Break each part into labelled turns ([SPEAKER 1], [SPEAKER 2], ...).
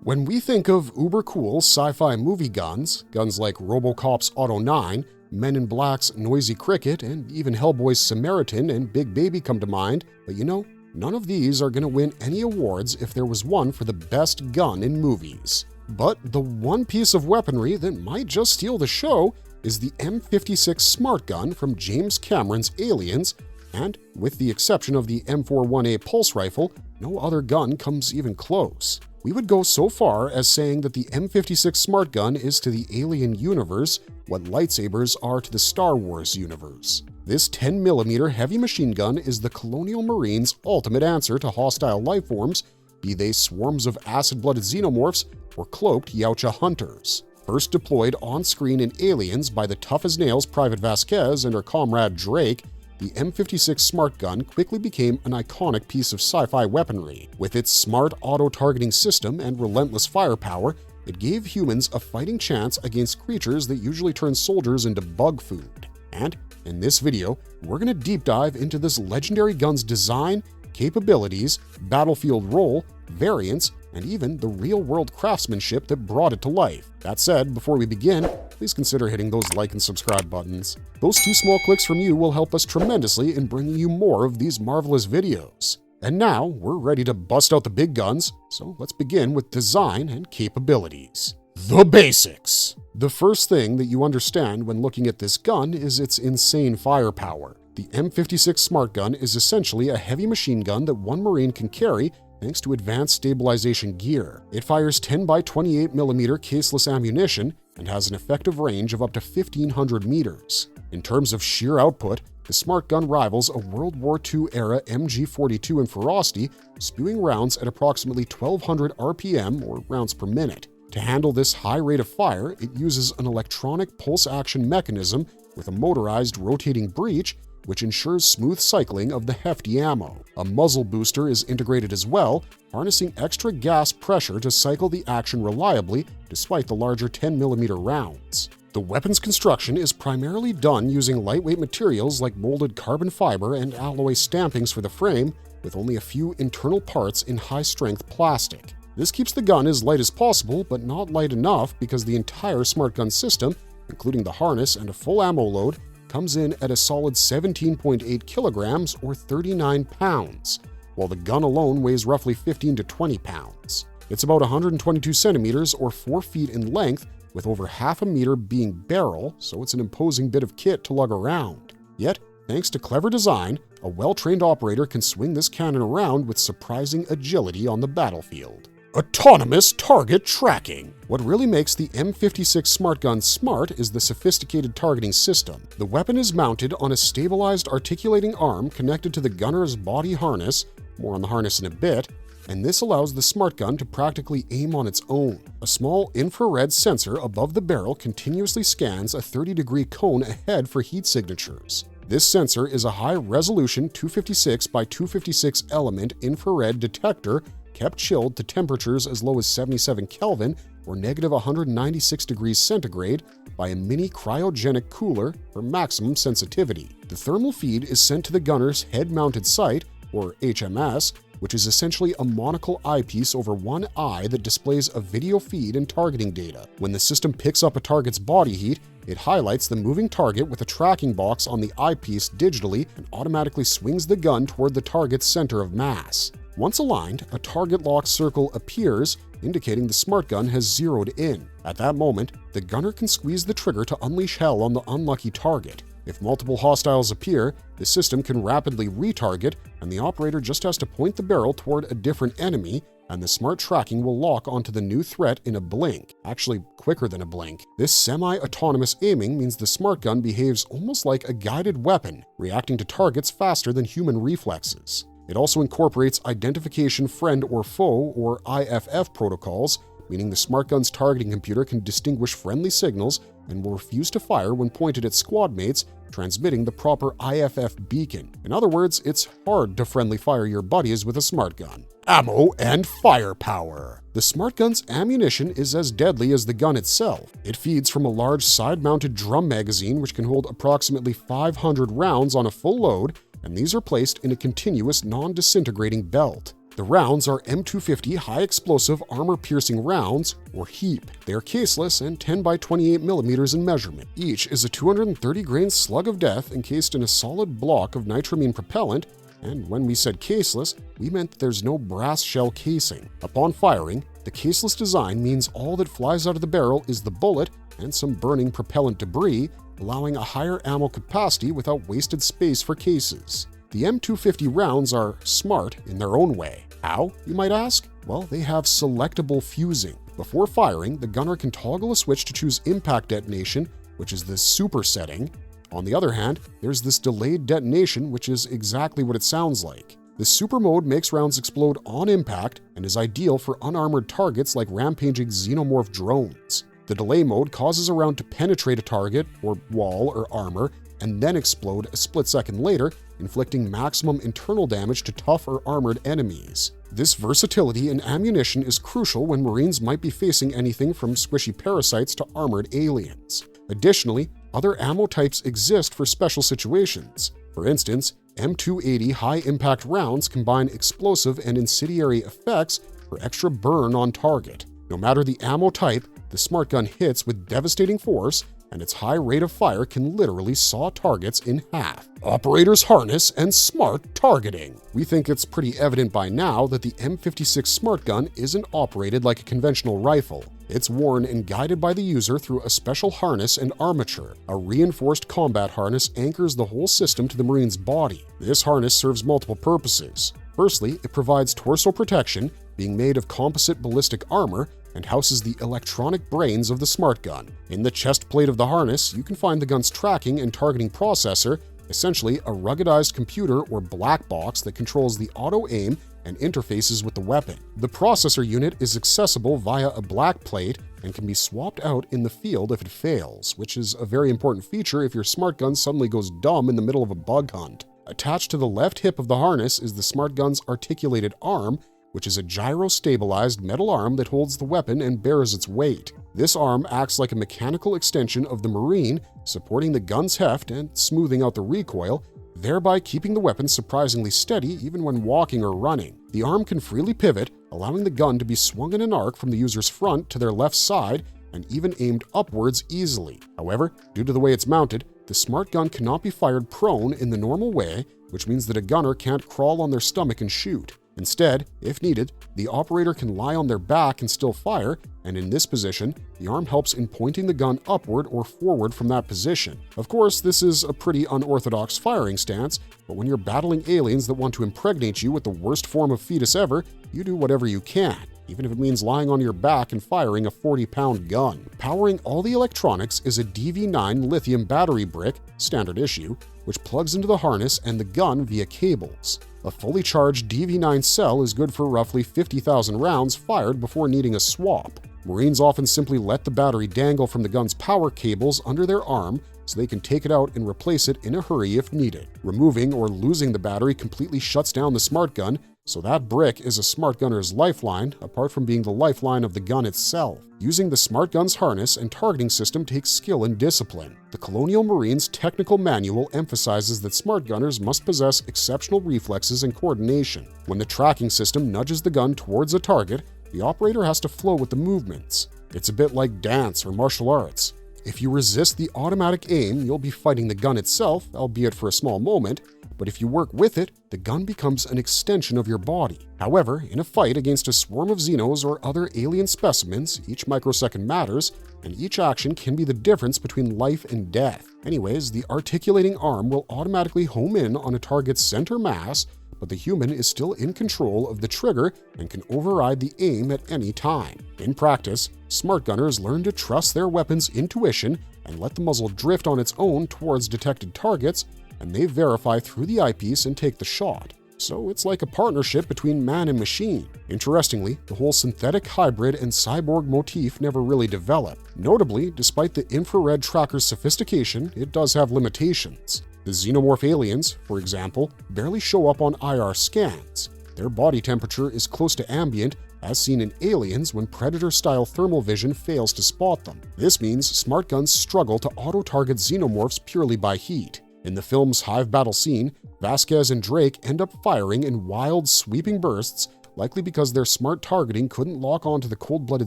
[SPEAKER 1] When we think of uber-cool sci-fi movie guns, guns like RoboCop's Auto 9, Men in Black's Noisy Cricket, and even Hellboy's Samaritan and Big Baby come to mind, but you know, none of these are going to win any awards if there was one for the best gun in movies. But the one piece of weaponry that might just steal the show is the M56 Smart Gun from James Cameron's Aliens, and with the exception of the M41A Pulse Rifle, no other gun comes even close. We would go so far as saying that the M56 Smart Gun is to the Alien universe what lightsabers are to the Star Wars universe. This 10mm heavy machine gun is the Colonial Marines' ultimate answer to hostile lifeforms, be they swarms of acid-blooded xenomorphs or cloaked Yautja hunters. First deployed on-screen in Aliens by the tough-as-nails Private Vasquez and her comrade Drake, the M56 Smart Gun quickly became an iconic piece of sci-fi weaponry. With its smart auto-targeting system and relentless firepower, it gave humans a fighting chance against creatures that usually turn soldiers into bug food. And in this video, we're going to deep dive into this legendary gun's design, capabilities, battlefield role, variants, and even the real-world craftsmanship that brought it to life. That said, before we begin, please consider hitting those like and subscribe buttons. Those 2 small clicks from you will help us tremendously in bringing you more of these marvelous videos. And now, we're ready to bust out the big guns, so let's begin with design and capabilities. The basics! The first thing that you understand when looking at this gun is its insane firepower. The M56 Smart Gun is essentially a heavy machine gun that one Marine can carry thanks to advanced stabilization gear. It fires 10x28mm caseless ammunition and has an effective range of up to 1,500 meters. In terms of sheer output, the Smart Gun rivals a World War II-era MG42 in ferocity, spewing rounds at approximately 1,200 RPM or rounds per minute. To handle this high rate of fire, it uses an electronic pulse-action mechanism with a motorized rotating breech, which ensures smooth cycling of the hefty ammo. A muzzle booster is integrated as well, harnessing extra gas pressure to cycle the action reliably despite the larger 10mm rounds. The weapon's construction is primarily done using lightweight materials like molded carbon fiber and alloy stampings for the frame, with only a few internal parts in high-strength plastic. This keeps the gun as light as possible, but not light enough because the entire Smart Gun system, including the harness and a full ammo load, comes in at a solid 17.8 kilograms or 39 pounds, while the gun alone weighs roughly 15 to 20 pounds. It's about 122 centimeters or 4 feet in length, with over half a meter being barrel, so it's an imposing bit of kit to lug around. Yet, thanks to clever design, a well-trained operator can swing this cannon around with surprising agility on the battlefield. Autonomous target tracking. What really makes the M56 Smart Gun smart is the sophisticated targeting system. The weapon is mounted on a stabilized articulating arm connected to the gunner's body harness, more on the harness in a bit, and this allows the Smart Gun to practically aim on its own. A small infrared sensor above the barrel continuously scans a 30-degree cone ahead for heat signatures. This sensor is a high-resolution 256 by 256 element infrared detector kept chilled to temperatures as low as 77 Kelvin or negative 196 degrees centigrade by a mini cryogenic cooler for maximum sensitivity. The thermal feed is sent to the gunner's head-mounted sight, or HMS, which is essentially a monocle eyepiece over one eye that displays a video feed and targeting data. When the system picks up a target's body heat, it highlights the moving target with a tracking box on the eyepiece digitally and automatically swings the gun toward the target's center of mass. Once aligned, a target lock circle appears, indicating the Smart Gun has zeroed in. At that moment, the gunner can squeeze the trigger to unleash hell on the unlucky target. If multiple hostiles appear, the system can rapidly retarget, and the operator just has to point the barrel toward a different enemy, and the smart tracking will lock onto the new threat in a blink, actually quicker than a blink. This semi-autonomous aiming means the Smart Gun behaves almost like a guided weapon, reacting to targets faster than human reflexes. It also incorporates Identification Friend or Foe, or IFF protocols, meaning the Smart Gun's targeting computer can distinguish friendly signals and will refuse to fire when pointed at squad mates, transmitting the proper IFF beacon. In other words, it's hard to friendly fire your buddies with a Smart Gun. Ammo and firepower. The Smart Gun's ammunition is as deadly as the gun itself. It feeds from a large side-mounted drum magazine which can hold approximately 500 rounds on a full load, and these are placed in a continuous non-disintegrating belt. The rounds are M250 high-explosive armor-piercing rounds, or HEAP. They are caseless and 10 by 28 millimeters in measurement. Each is a 230-grain slug of death encased in a solid block of nitramine propellant, and when we said caseless, we meant that there's no brass shell casing. Upon firing, the caseless design means all that flies out of the barrel is the bullet and some burning propellant debris, allowing a higher ammo capacity without wasted space for cases. The M250 rounds are smart in their own way. How, you might ask? Well, they have selectable fusing. Before firing, the gunner can toggle a switch to choose impact detonation, which is the super setting. On the other hand, there's this delayed detonation, which is exactly what it sounds like. The super mode makes rounds explode on impact and is ideal for unarmored targets like rampaging xenomorph drones. The delay mode causes a round to penetrate a target, or wall, or armor, and then explode a split second later, inflicting maximum internal damage to tough or armored enemies. This versatility in ammunition is crucial when Marines might be facing anything from squishy parasites to armored aliens. Additionally, other ammo types exist for special situations. For instance, M280 high-impact rounds combine explosive and incendiary effects for extra burn on target. No matter the ammo type, the Smart Gun hits with devastating force, and its high rate of fire can literally saw targets in half. Operator's harness and smart targeting. We think it's pretty evident by now that the M56 Smart Gun isn't operated like a conventional rifle. It's worn and guided by the user through a special harness and armature. A reinforced combat harness anchors the whole system to the Marine's body. This harness serves multiple purposes. Firstly, it provides torso protection, being made of composite ballistic armor, and houses the electronic brains of the Smart Gun. In the chest plate of the harness, you can find the gun's tracking and targeting processor, essentially a ruggedized computer or black box that controls the auto-aim and interfaces with the weapon. The processor unit is accessible via a black plate and can be swapped out in the field if it fails, which is a very important feature if your Smart Gun suddenly goes dumb in the middle of a bug hunt. Attached to the left hip of the harness is the Smart Gun's articulated arm, which is a gyro-stabilized metal arm that holds the weapon and bears its weight. This arm acts like a mechanical extension of the Marine, supporting the gun's heft and smoothing out the recoil, thereby keeping the weapon surprisingly steady even when walking or running. The arm can freely pivot, allowing the gun to be swung in an arc from the user's front to their left side and even aimed upwards easily. However, due to the way it's mounted, the Smart Gun cannot be fired prone in the normal way, which means that a gunner can't crawl on their stomach and shoot. Instead, if needed, the operator can lie on their back and still fire, and in this position, the arm helps in pointing the gun upward or forward from that position. Of course, this is a pretty unorthodox firing stance, but when you're battling aliens that want to impregnate you with the worst form of fetus ever, you do whatever you can, even if it means lying on your back and firing a 40-pound gun. Powering all the electronics is a DV9 lithium battery brick, standard issue, which plugs into the harness and the gun via cables. A fully charged DV9 cell is good for roughly 50,000 rounds fired before needing a swap. Marines often simply let the battery dangle from the gun's power cables under their arm so they can take it out and replace it in a hurry if needed. Removing or losing the battery completely shuts down the Smart Gun, so that brick is a Smart Gunner's lifeline, apart from being the lifeline of the gun itself. Using the Smart Gun's harness and targeting system takes skill and discipline. The Colonial Marines Technical Manual emphasizes that Smart Gunners must possess exceptional reflexes and coordination. When the tracking system nudges the gun towards a target, the operator has to flow with the movements. It's a bit like dance or martial arts. If you resist the automatic aim, you'll be fighting the gun itself, albeit for a small moment, but if you work with it, the gun becomes an extension of your body. However, in a fight against a swarm of Xenos or other alien specimens, each microsecond matters, and each action can be the difference between life and death. Anyways, the articulating arm will automatically home in on a target's center mass, but the human is still in control of the trigger and can override the aim at any time. In practice, Smart Gunners learn to trust their weapon's intuition and let the muzzle drift on its own towards detected targets, and they verify through the eyepiece and take the shot. So it's like a partnership between man and machine. Interestingly, the whole synthetic hybrid and cyborg motif never really developed. Notably, despite the infrared tracker's sophistication, it does have limitations. The Xenomorph aliens, for example, barely show up on IR scans. Their body temperature is close to ambient, as seen in Aliens when Predator-style thermal vision fails to spot them. This means Smart Guns struggle to auto-target Xenomorphs purely by heat. In the film's hive battle scene, Vasquez and Drake end up firing in wild, sweeping bursts, likely because their smart targeting couldn't lock onto the cold-blooded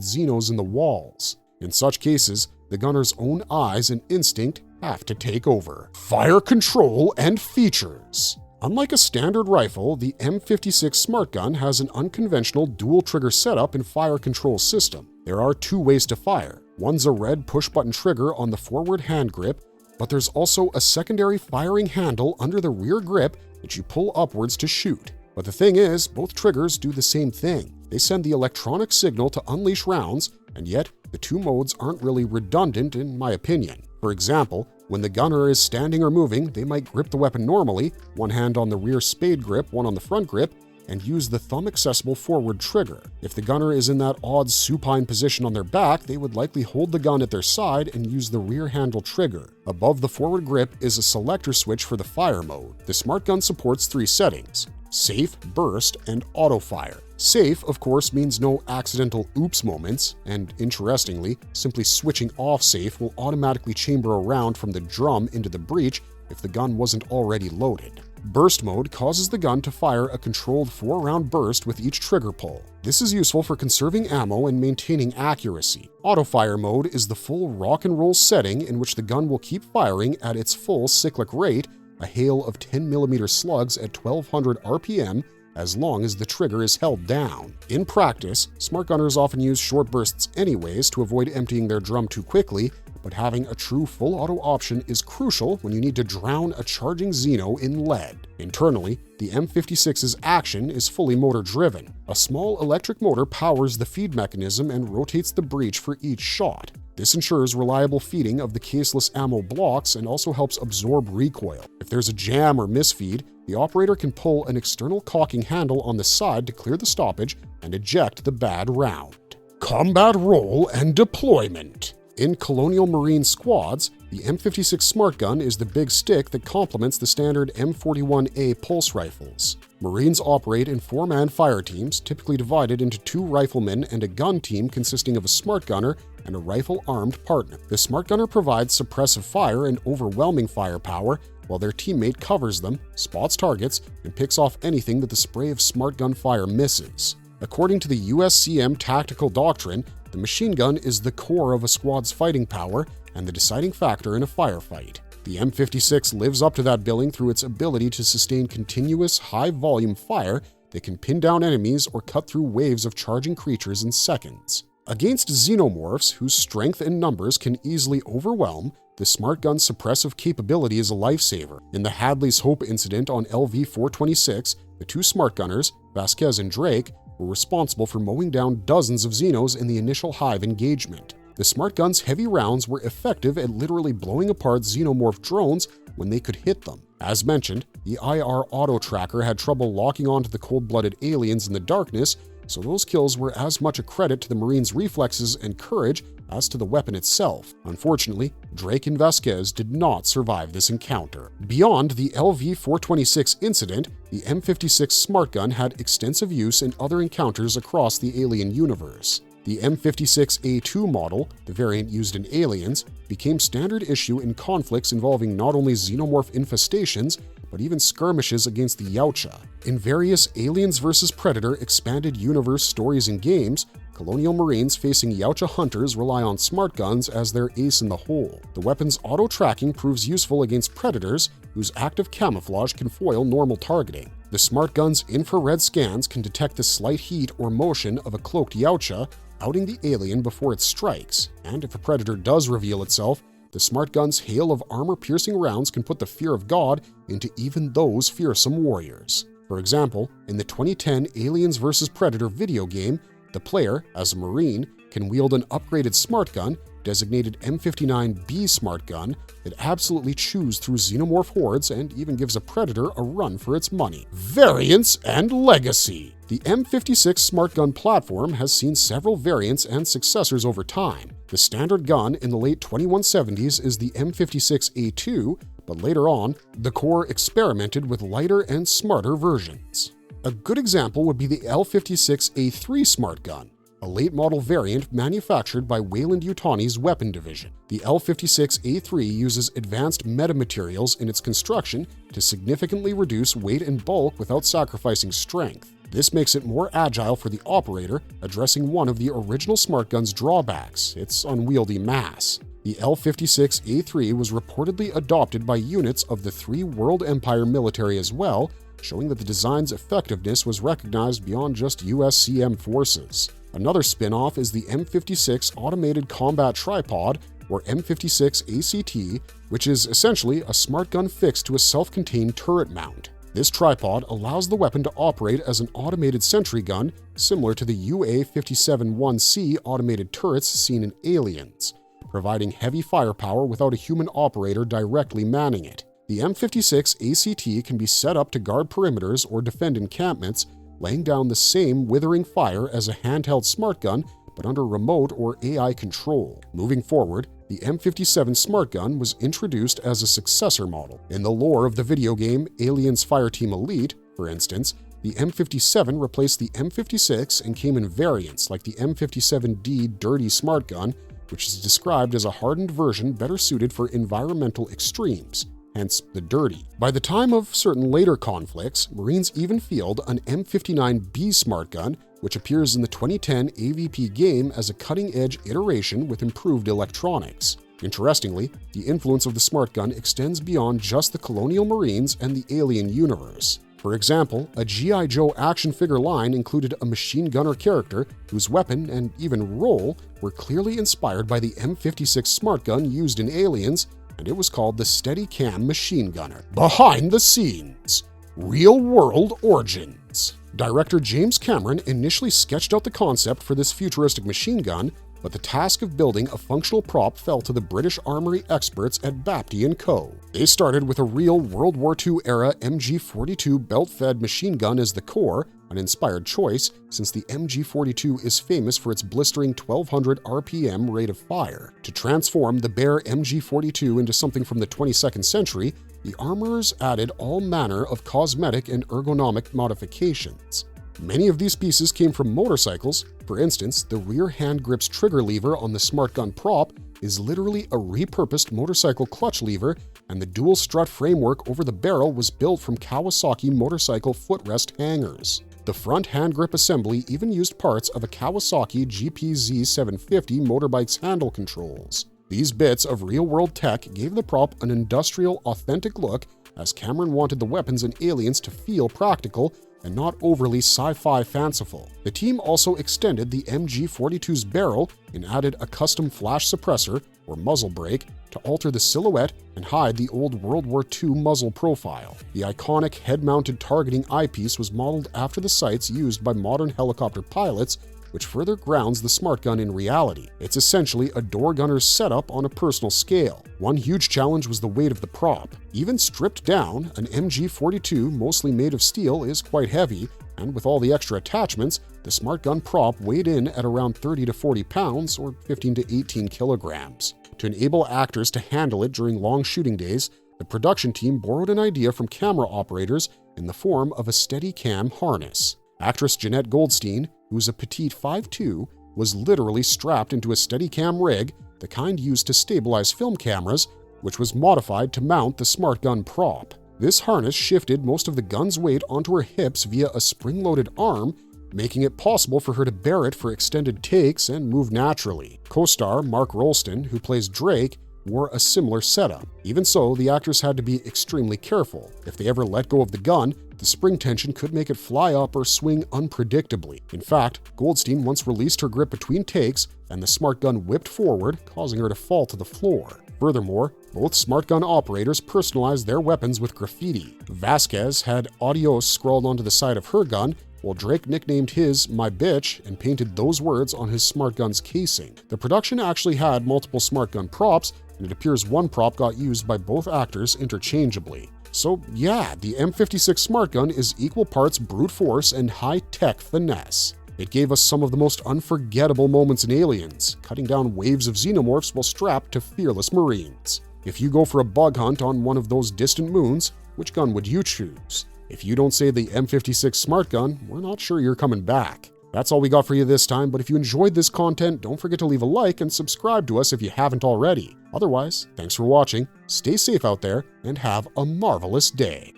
[SPEAKER 1] Xenos in the walls. In such cases, the gunner's own eyes and instinct have to take over. Fire control and features. Unlike a standard rifle, the M56 Smart Gun has an unconventional dual-trigger setup and fire control system. There are two ways to fire. One's a red push-button trigger on the forward hand grip, but there's also a secondary firing handle under the rear grip that you pull upwards to shoot. But the thing is, both triggers do the same thing. They send the electronic signal to unleash rounds, and yet the two modes aren't really redundant in my opinion. For example, when the gunner is standing or moving, they might grip the weapon normally, one hand on the rear spade grip, one on the front grip, and use the thumb-accessible forward trigger. If the gunner is in that odd supine position on their back, they would likely hold the gun at their side and use the rear handle trigger. Above the forward grip is a selector switch for the fire mode. The Smart Gun supports 3 settings: safe, burst, and auto fire. Safe, of course, means no accidental oops moments, and interestingly, simply switching off safe will automatically chamber a round from the drum into the breech if the gun wasn't already loaded. Burst mode causes the gun to fire a controlled 4-round burst with each trigger pull. This is useful for conserving ammo and maintaining accuracy. Auto-fire mode is the full rock and roll setting in which the gun will keep firing at its full cyclic rate, a hail of 10mm slugs at 1200 RPM, as long as the trigger is held down. In practice, smart gunners often use short bursts anyways to avoid emptying their drum too quickly, but having a true full auto option is crucial when you need to drown a charging Xeno in lead. Internally, the M56's action is fully motor-driven. A small electric motor powers the feed mechanism and rotates the breech for each shot. This ensures reliable feeding of the caseless ammo blocks and also helps absorb recoil. If there's a jam or misfeed, the operator can pull an external cocking handle on the side to clear the stoppage and eject the bad round. Combat role and deployment. In Colonial Marine squads, the M56 Smart Gun is the big stick that complements the standard M41A Pulse Rifles. Marines operate in 4-man fire teams, typically divided into 2 riflemen and a gun team consisting of a smart gunner and a rifle-armed partner. The smart gunner provides suppressive fire and overwhelming firepower, while their teammate covers them, spots targets, and picks off anything that the spray of smart gun fire misses. According to the USCM tactical doctrine, the machine gun is the core of a squad's fighting power and the deciding factor in a firefight. The M56 lives up to that billing through its ability to sustain continuous, high-volume fire that can pin down enemies or cut through waves of charging creatures in seconds. Against Xenomorphs, whose strength and numbers can easily overwhelm, the Smart Gun's suppressive capability is a lifesaver. In the Hadley's Hope incident on LV-426, the 2 Smart Gunners, Vasquez and Drake, were responsible for mowing down dozens of Xenos in the initial hive engagement. The Smart Gun's heavy rounds were effective at literally blowing apart Xenomorph drones when they could hit them. As mentioned, the IR auto tracker had trouble locking onto the cold-blooded aliens in the darkness, so those kills were as much a credit to the Marines' reflexes and courage as to the weapon itself. Unfortunately, Drake and Vasquez did not survive this encounter. Beyond the LV-426 incident, the M56 Smart Gun had extensive use in other encounters across the alien universe. The M56A2 model, the variant used in Aliens, became standard issue in conflicts involving not only xenomorph infestations, but even skirmishes against the Yautja. In various Aliens vs. Predator expanded universe stories and games, Colonial Marines facing Yautja hunters rely on smart guns as their ace in the hole. The weapon's auto-tracking proves useful against predators, whose active camouflage can foil normal targeting. The smart gun's infrared scans can detect the slight heat or motion of a cloaked Yautja, outing the alien before it strikes, and if a predator does reveal itself, the smart gun's hail of armor-piercing rounds can put the fear of God into even those fearsome warriors. For example, in the 2010 Aliens vs. Predator video game, the player, as a Marine, can wield an upgraded smart gun, designated M59B Smart Gun, that absolutely chews through xenomorph hordes and even gives a predator a run for its money. Variants and legacy. The M56 Smart Gun platform has seen several variants and successors over time. The standard gun in the late 2170s is the M56A2, but later on, the Corps experimented with lighter and smarter versions. A good example would be the L56A3 Smart Gun, a late-model variant manufactured by Weyland-Yutani's weapon division. The L56A3 uses advanced metamaterials in its construction to significantly reduce weight and bulk without sacrificing strength. This makes it more agile for the operator, addressing one of the original Smart Gun's drawbacks, its unwieldy mass. The M56A3 was reportedly adopted by units of the Three World Empire military as well, showing that the design's effectiveness was recognized beyond just USCM forces. Another spin-off is the M56 Automated Combat Tripod, or M56 ACT, which is essentially a smart gun fixed to a self-contained turret mount. This tripod allows the weapon to operate as an automated sentry gun, similar to the UA-57-1C automated turrets seen in Aliens, providing heavy firepower without a human operator directly manning it. The M56 ACT can be set up to guard perimeters or defend encampments, laying down the same withering fire as a handheld smart gun, but under remote or AI control. Moving forward, the M57 Smart Gun was introduced as a successor model. In the lore of the video game Aliens Fireteam Elite, for instance, the M57 replaced the M56 and came in variants like the M57D Dirty Smart Gun, which is described as a hardened version better suited for environmental extremes, hence the dirty. By the time of certain later conflicts, Marines even field an M59B Smart Gun, which appears in the 2010 AVP game as a cutting-edge iteration with improved electronics. Interestingly, the influence of the Smart Gun extends beyond just the Colonial Marines and the Alien universe. For example, a G.I. Joe action figure line included a machine gunner character whose weapon and even role were clearly inspired by the M56 Smart Gun used in Aliens, and it was called the Steadicam Machine Gunner. Behind the scenes, real-world origins. Director James Cameron initially sketched out the concept for this futuristic machine gun, but the task of building a functional prop fell to the British Armory experts at Bapty & Co. They started with a real World War II-era MG42 belt-fed machine gun as the core, an inspired choice since the MG42 is famous for its blistering 1200 RPM rate of fire. To transform the bare MG42 into something from the 22nd century, the armorers added all manner of cosmetic and ergonomic modifications. Many of these pieces came from motorcycles. For instance, the rear hand grip's trigger lever on the Smart Gun prop is literally a repurposed motorcycle clutch lever, and the dual strut framework over the barrel was built from Kawasaki motorcycle footrest hangers. The front hand grip assembly even used parts of a Kawasaki GPZ750 motorbike's handle controls. These bits of real-world tech gave the prop an industrial, authentic look, as Cameron wanted the weapons in Aliens to feel practical and not overly sci-fi fanciful. The team also extended the MG42's barrel and added a custom flash suppressor, or muzzle brake, to alter the silhouette and hide the old World War II muzzle profile. The iconic head-mounted targeting eyepiece was modeled after the sights used by modern helicopter pilots, which further grounds the Smart Gun in reality. It's essentially a door gunner's setup on a personal scale. One huge challenge was the weight of the prop. Even stripped down, an MG42, mostly made of steel, is quite heavy, and with all the extra attachments, the Smart Gun prop weighed in at around 30 to 40 pounds, or 15 to 18 kilograms. To enable actors to handle it during long shooting days, the production team borrowed an idea from camera operators in the form of a Steadicam harness. Actress Jeanette Goldstein, who's a petite 5'2", was literally strapped into a Steadicam rig, the kind used to stabilize film cameras, which was modified to mount the Smart Gun prop. This harness shifted most of the gun's weight onto her hips via a spring-loaded arm, making it possible for her to bear it for extended takes and move naturally. Co-star Mark Rolston, who plays Drake, wore a similar setup. Even so, the actors had to be extremely careful. If they ever let go of the gun, the spring tension could make it fly up or swing unpredictably. In fact, Goldstein once released her grip between takes, and the Smart Gun whipped forward, causing her to fall to the floor. Furthermore, both Smart Gun operators personalized their weapons with graffiti. Vasquez had "Adios" scrawled onto the side of her gun, while Drake nicknamed his "My Bitch" and painted those words on his Smart Gun's casing. The production actually had multiple Smart Gun props, and it appears one prop got used by both actors interchangeably. So yeah, the M56 Smart Gun is equal parts brute force and high-tech finesse. It gave us some of the most unforgettable moments in Aliens, cutting down waves of xenomorphs while strapped to fearless Marines. If you go for a bug hunt on one of those distant moons, which gun would you choose? If you don't say the M56 Smart Gun, we're not sure you're coming back. That's all we got for you this time, but if you enjoyed this content, don't forget to leave a like and subscribe to us if you haven't already. Otherwise, thanks for watching, stay safe out there, and have a marvelous day.